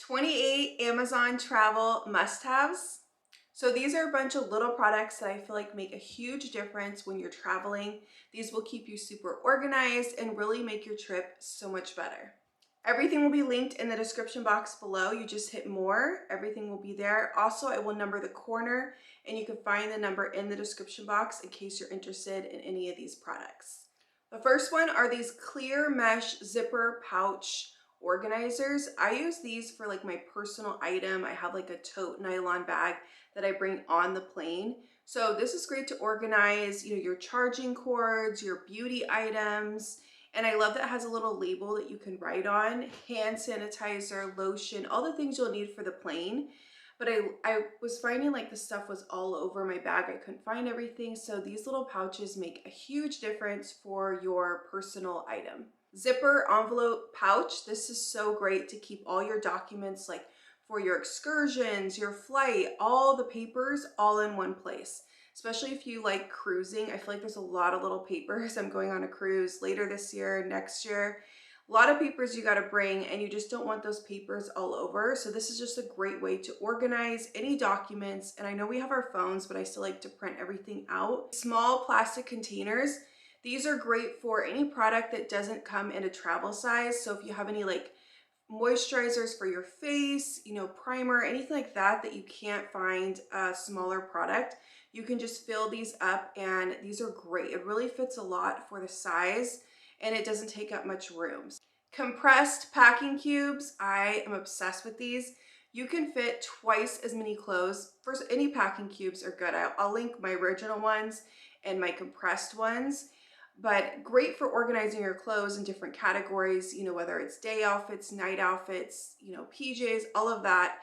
28 Amazon travel must-haves. So these are a bunch of little products that I feel like make a huge difference when you're traveling. These will keep you super organized and really make your trip so much better. Everything will be linked in the description box below. You just hit more, everything will be there. Also, I will number the corner and you can find the number in the description box in case you're interested in any of these products. The first one are these clear mesh zipper pouch organizers. I use these for like my personal item. I have like a tote nylon bag that I bring on the plane. So this is great to organize, your charging cords, your beauty items. And I love that it has a little label that you can write on, hand sanitizer, lotion, all the things you'll need for the plane. But I was finding like the stuff was all over my bag. I couldn't find everything. So these little pouches make a huge difference for your personal item. Zipper envelope pouch. This is so great to keep all your documents, like for your excursions, your flight, all the papers all in one place. Especially if you like cruising. I feel like there's a lot of little papers. I'm going on a cruise later this year, next year. A lot of papers you got to bring and you just don't want those papers all over. So this is just a great way to organize any documents. And I know we have our phones, but I still like to print everything out. Small plastic containers. These are great for any product that doesn't come in a travel size. So if you have any like moisturizers for your face, primer, anything like that that you can't find a smaller product, you can just fill these up and these are great. It really fits a lot for the size and it doesn't take up much room. Compressed packing cubes. I am obsessed with these. You can fit twice as many clothes. First, any packing cubes are good. I'll link my original ones and my compressed ones, but great for organizing your clothes in different categories, whether it's day outfits, night outfits, PJs, all of that.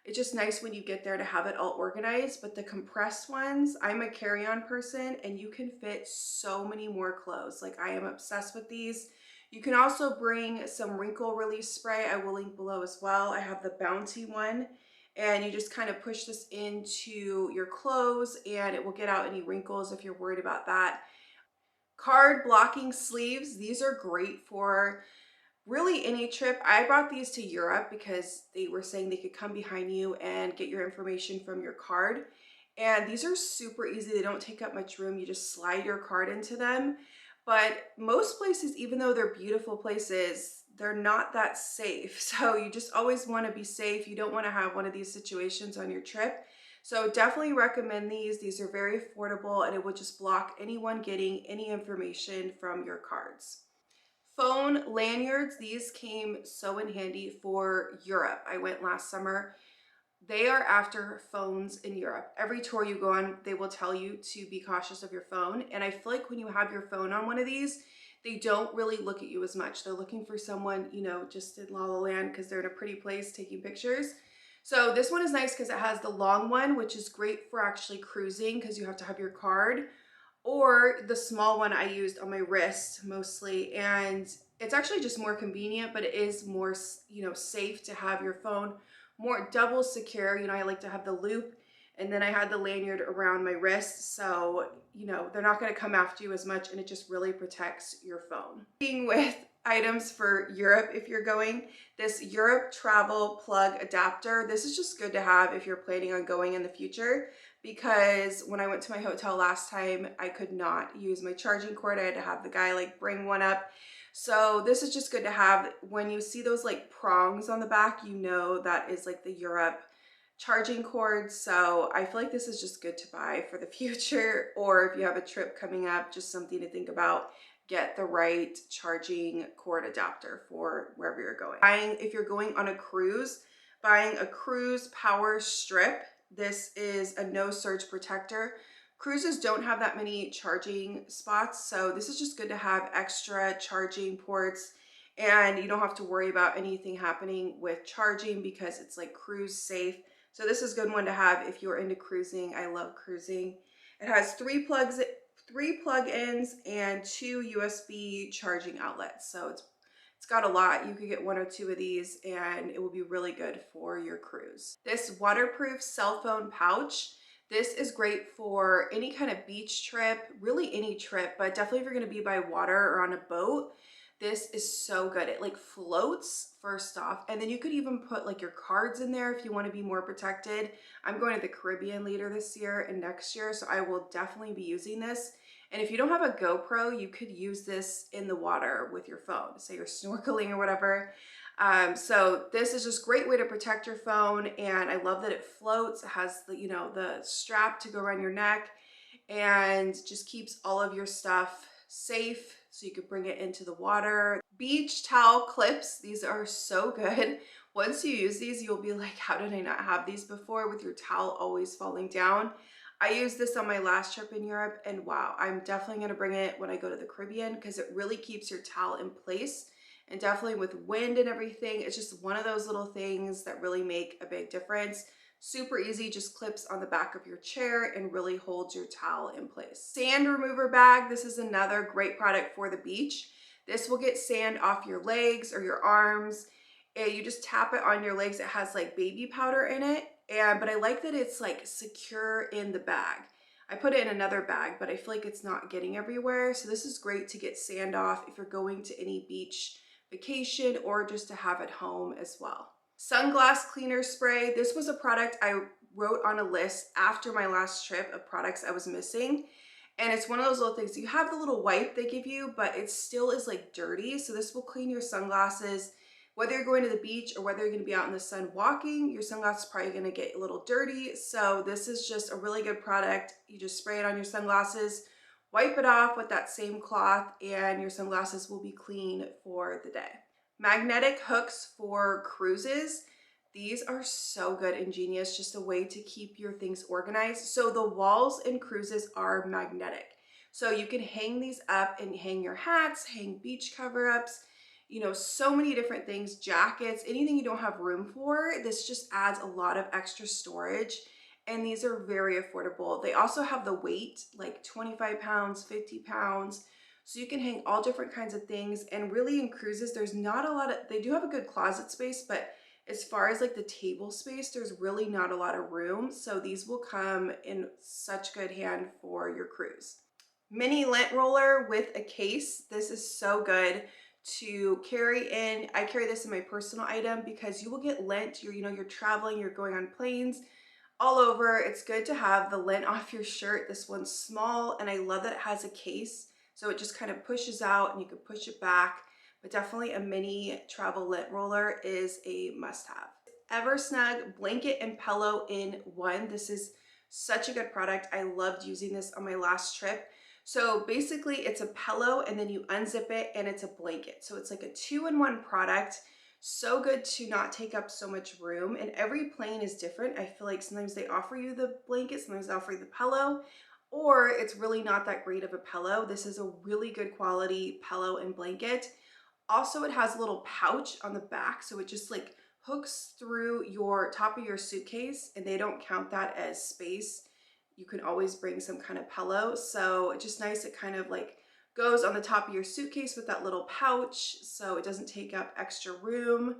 It's just nice when you get there to have it all organized. But the compressed ones, I'm a carry-on person and you can fit so many more clothes. Like I am obsessed with these. You can also bring some wrinkle release spray. I will link below as well. I have the Bounty one and you just kind of push this into your clothes and it will get out any wrinkles if you're worried about that. Card blocking sleeves. These are great for really any trip. I brought these to Europe because they were saying they could come behind you and get your information from your card. And these are super easy. They don't take up much room. You just slide your card into them. But most places, even though they're beautiful places, they're not that safe. So you just always want to be safe. You don't want to have one of these situations on your trip. So definitely recommend these. These are very affordable and it will just block anyone getting any information from your cards. Phone lanyards. These came so in handy for Europe. I went last summer. They are after phones in Europe. Every tour you go on, they will tell you to be cautious of your phone. And I feel like when you have your phone on one of these, they don't really look at you as much. They're looking for someone, just in La La Land because they're in a pretty place taking pictures. So this one is nice because it has the long one, which is great for actually cruising because you have to have your card. Or the small one I used on my wrist mostly, and it's actually just more convenient, but it is more safe to have your phone more double secure. I like to have the loop and then I had the lanyard around my wrist, so they're not going to come after you as much and it just really protects your phone. Being with items for Europe, if you're going, this Europe travel plug adapter, this is just good to have if you're planning on going in the future. Because when I went to my hotel last time, I could not use my charging cord. I had to have the guy like bring one up. So this is just good to have. When you see those like prongs on the back, that is like the Europe charging cord. So I feel like this is just good to buy for the future, or if you have a trip coming up, just something to think about. Get the right charging cord adapter for wherever you're going. If you're going on a cruise, buying a cruise power strip. This is a no surge protector. Cruises don't have that many charging spots, so this is just good to have extra charging ports and you don't have to worry about anything happening with charging because it's like cruise safe. So this is a good one to have if you're into cruising. I love cruising. It has three plug-ins and 2 USB charging outlets. So it's got a lot. You could get 1 or 2 of these and it will be really good for your cruise. This waterproof cell phone pouch. This is great for any kind of beach trip, really any trip, but definitely if you're going to be by water or on a boat. This is so good. It like floats first off, and then you could even put like your cards in there if you want to be more protected. I'm going to the Caribbean later this year and next year, so I will definitely be using this. And if you don't have a GoPro, you could use this in the water with your phone, say you're snorkeling or whatever. So this is just a great way to protect your phone, and I love that it floats. It has the, you know, the strap to go around your neck, and just keeps all of your stuff safe so you could bring it into the water. Beach towel clips, these are so good. Once you use these, you'll be like, how did I not have these before, with your towel always falling down. I used this on my last trip in Europe, and wow, I'm definitely gonna bring it when I go to the Caribbean because it really keeps your towel in place. And definitely with wind and everything, it's just one of those little things that really make a big difference. Super easy, just clips on the back of your chair and really holds your towel in place. Sand remover bag, this is another great product for the beach. This will get sand off your legs or your arms. And you just tap it on your legs. It has like baby powder in it, but I like that it's like secure in the bag. I put it in another bag, but I feel like it's not getting everywhere. So this is great to get sand off if you're going to any beach vacation or just to have at home as well. Sunglass cleaner spray. This was a product I wrote on a list after my last trip of products I was missing. And it's one of those little things. You have the little wipe they give you, but it still is like dirty. So this will clean your sunglasses. Whether you're going to the beach or whether you're going to be out in the sun walking, your sunglasses are probably going to get a little dirty. So this is just a really good product. You just spray it on your sunglasses, wipe it off with that same cloth, and your sunglasses will be clean for the day. Magnetic hooks for cruises. These are so good and genius, just a way to keep your things organized. So the walls in cruises are magnetic. So you can hang these up and hang your hats, hang beach cover-ups, you know, so many different things, jackets, anything you don't have room for. This just adds a lot of extra storage, and these are very affordable. They also have the weight, like 25 pounds, 50 pounds. So you can hang all different kinds of things. And really in cruises, there's not a lot of, they do have a good closet space, but as far as like the table space, there's really not a lot of room. So these will come in such good hand for your cruise. Mini lint roller with a case. This is so good to carry in. I carry this in my personal item because you will get lint. You're traveling, you're going on planes all over. It's good to have the lint off your shirt. This one's small, and I love that it has a case. So it just kind of pushes out and you can push it back. But definitely a mini travel lint roller is a must-have. Eversnug blanket and pillow in one. This is such a good product. I loved using this on my last trip. So basically it's a pillow and then you unzip it and it's a blanket. So it's like a two-in-one product. So good to not take up so much room, and every plane is different. I feel like sometimes they offer you the blanket, sometimes they offer you the pillow, or it's really not that great of a pillow. This is a really good quality pillow and blanket. Also, it has a little pouch on the back, so it just like hooks through your top of your suitcase, and they don't count that as space. You can always bring some kind of pillow, so it's just nice. It kind of like goes on the top of your suitcase with that little pouch, so it doesn't take up extra room.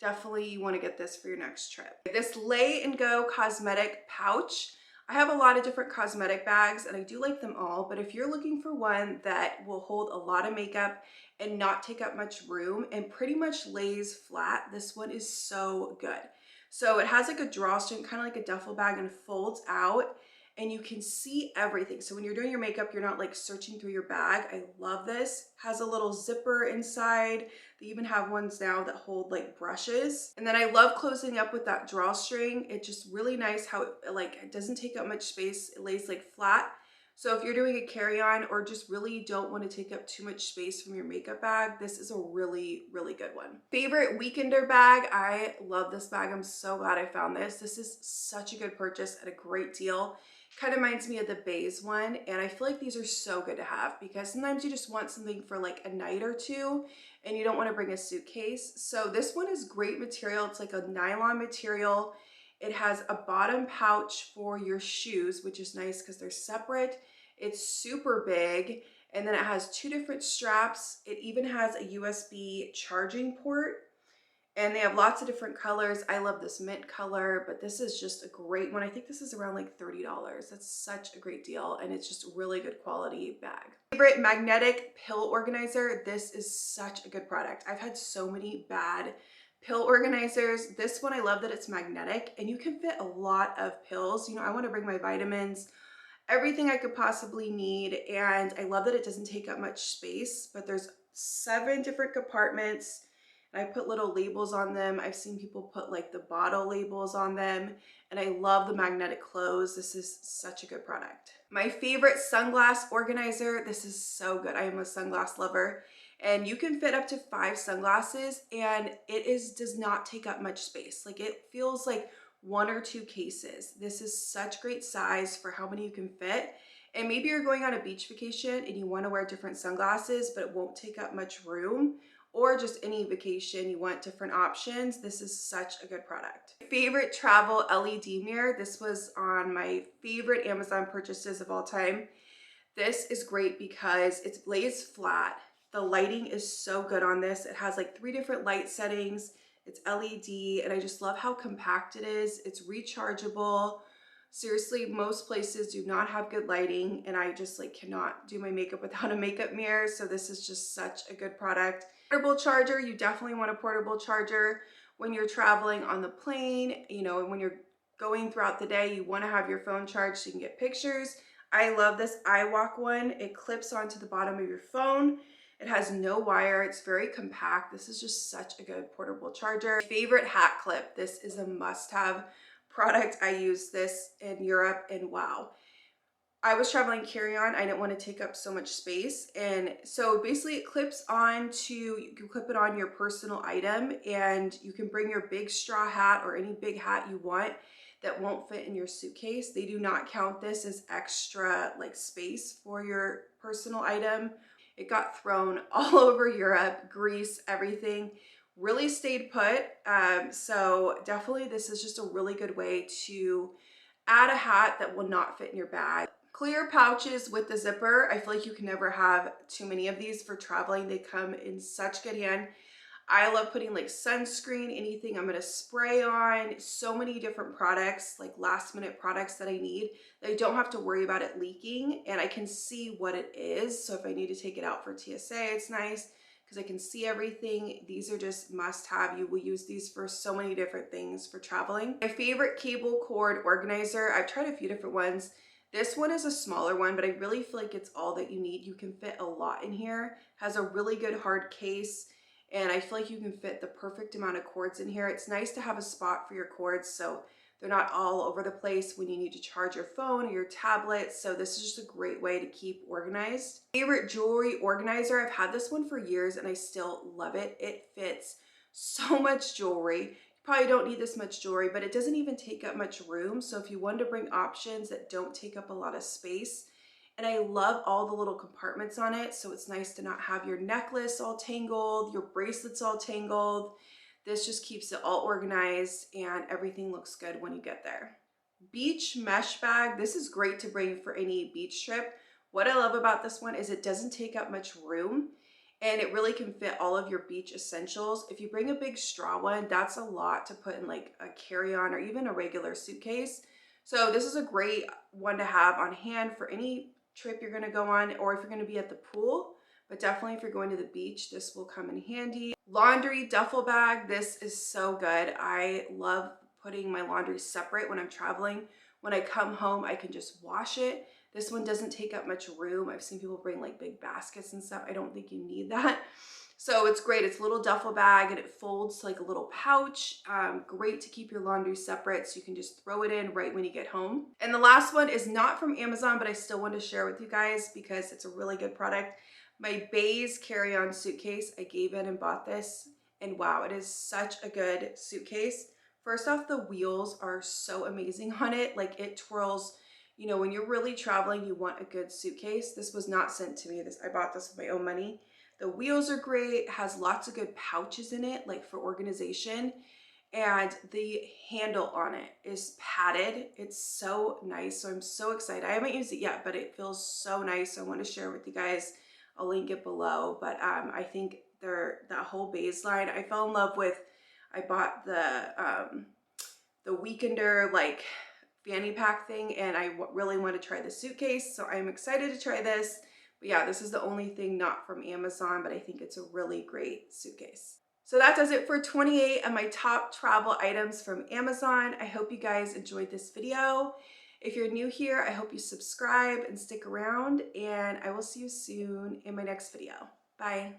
Definitely you want to get this for your next trip. This Lay and Go cosmetic pouch. I have a lot of different cosmetic bags and I do like them all, but if you're looking for one that will hold a lot of makeup and not take up much room and pretty much lays flat, this one is so good. So it has like a drawstring, kind of like a duffel bag, and folds out, and you can see everything. So when you're doing your makeup, you're not like searching through your bag. I love this. Has a little zipper inside. They even have ones now that hold like brushes. And then I love closing up with that drawstring. It's just really nice how it doesn't take up much space. It lays like flat. So if you're doing a carry-on or just really don't want to take up too much space from your makeup bag, this is a really, really good one. Favorite weekender bag. I love this bag. I'm so glad I found this. This is such a good purchase at a great deal. Kind of reminds me of the Bays one, and I feel like these are so good to have because sometimes you just want something for like a night or two and you don't want to bring a suitcase. So this one is great material. It's like a nylon material. It has a bottom pouch for your shoes, which is nice because they're separate. It's super big, and then it has two different straps. It even has a USB charging port. And they have lots of different colors. I love this mint color, but this is just a great one. I think this is around like $30. That's such a great deal, and it's just a really good quality bag. Favorite magnetic pill organizer. This is such a good product. I've had so many bad pill organizers. This one, I love that it's magnetic and you can fit a lot of pills. You know, I want to bring my vitamins, everything I could possibly need, and I love that it doesn't take up much space, but there's 7 different compartments. And I put little labels on them. I've seen people put like the bottle labels on them, and I love the magnetic close. This is such a good product. My favorite sunglass organizer. This is so good. I am a sunglass lover, and you can fit up to 5 sunglasses, and does not take up much space. Like, it feels like 1 or 2 cases. This is such great size for how many you can fit. And maybe you're going on a beach vacation and you want to wear different sunglasses, but it won't take up much room, or just any vacation, you want different options. This is such a good product. Favorite travel LED mirror. This was on my favorite Amazon purchases of all time. This is great because it lays flat. The lighting is so good on this. It has like 3 different light settings. It's LED, and I just love how compact it is. It's rechargeable. Seriously, most places do not have good lighting, and I just like cannot do my makeup without a makeup mirror. So this is just such a good product. Portable charger. You definitely want a portable charger when you're traveling on the plane, you know, and when you're going throughout the day, you want to have your phone charged so you can get pictures. I love this iWalk one. It clips onto the bottom of your phone. It has no wire. It's very compact. This is just such a good portable charger. Favorite hat clip. This is a must-have product. I used this in Europe, and wow. I was traveling carry-on. I didn't want to take up so much space. And so basically it clips on to, you can clip it on your personal item, and you can bring your big straw hat or any big hat you want that won't fit in your suitcase. They do not count this as extra like space for your personal item. It got thrown all over Europe, Greece, everything. Really stayed put. So definitely this is just a really good way to add a hat that will not fit in your bag. Clear pouches with the zipper. I feel like you can never have too many of these for traveling. They come in such good hand. I love putting like sunscreen, anything I'm gonna spray on, so many different products, like last minute products that I need, that I don't have to worry about it leaking, and I can see what it is. So if I need to take it out for TSA, it's nice because I can see everything. These are just must have. You will use these for so many different things for traveling. My favorite cable cord organizer. I've tried a few different ones. This one is a smaller one, but I really feel like it's all that you need. You can fit a lot in here. Has a really good hard case, and I feel like you can fit the perfect amount of cords in here. It's nice to have a spot for your cords so they're not all over the place when you need to charge your phone or your tablet. So this is just a great way to keep organized. Favorite jewelry organizer. I've had this one for years and I still love it. It fits so much jewelry. Probably don't need this much jewelry, but it doesn't even take up much room. So if you want to bring options that don't take up a lot of space, and I love all the little compartments on it. So it's nice to not have your necklace all tangled, your bracelets all tangled. This just keeps it all organized and everything looks good when you get there. Beach mesh bag. This is great to bring for any beach trip. What I love about this one is it doesn't take up much room, and it really can fit all of your beach essentials. If you bring a big straw one, that's a lot to put in like a carry-on or even a regular suitcase. So this is a great one to have on hand for any trip you're gonna go on, or if you're gonna be at the pool, but definitely if you're going to the beach, this will come in handy. Laundry duffel bag. This is so good. I love putting my laundry separate when I'm traveling. When I come home, I can just wash it. This one doesn't take up much room. I've seen people bring like big baskets and stuff. I don't think you need that. So it's great. It's a little duffel bag and it folds to like a little pouch. Great to keep your laundry separate so you can just throw it in right when you get home. And the last one is not from Amazon, but I still want to share with you guys because it's a really good product. My Bays carry-on suitcase. I gave in and bought this, and wow, it is such a good suitcase. First off, the wheels are so amazing on it. Like, it twirls. You know, when you're really traveling, you want a good suitcase. This was not sent to me. I bought this with my own money. The wheels are great, has lots of good pouches in it, like for organization. And the handle on it is padded. It's so nice. So I'm so excited. I haven't used it yet, but it feels so nice. I want to share with you guys. I'll link it below. But I think that whole Bays line, I fell in love with, I bought the Weekender like fanny pack thing, and I really want to try the suitcase, so I'm excited to try this. But yeah, this is the only thing not from Amazon, but I think it's a really great suitcase. So that does it for 28 of my top travel items from Amazon. I hope you guys enjoyed this video. If you're new here, I hope you subscribe and stick around, and I will see you soon in my next video. Bye.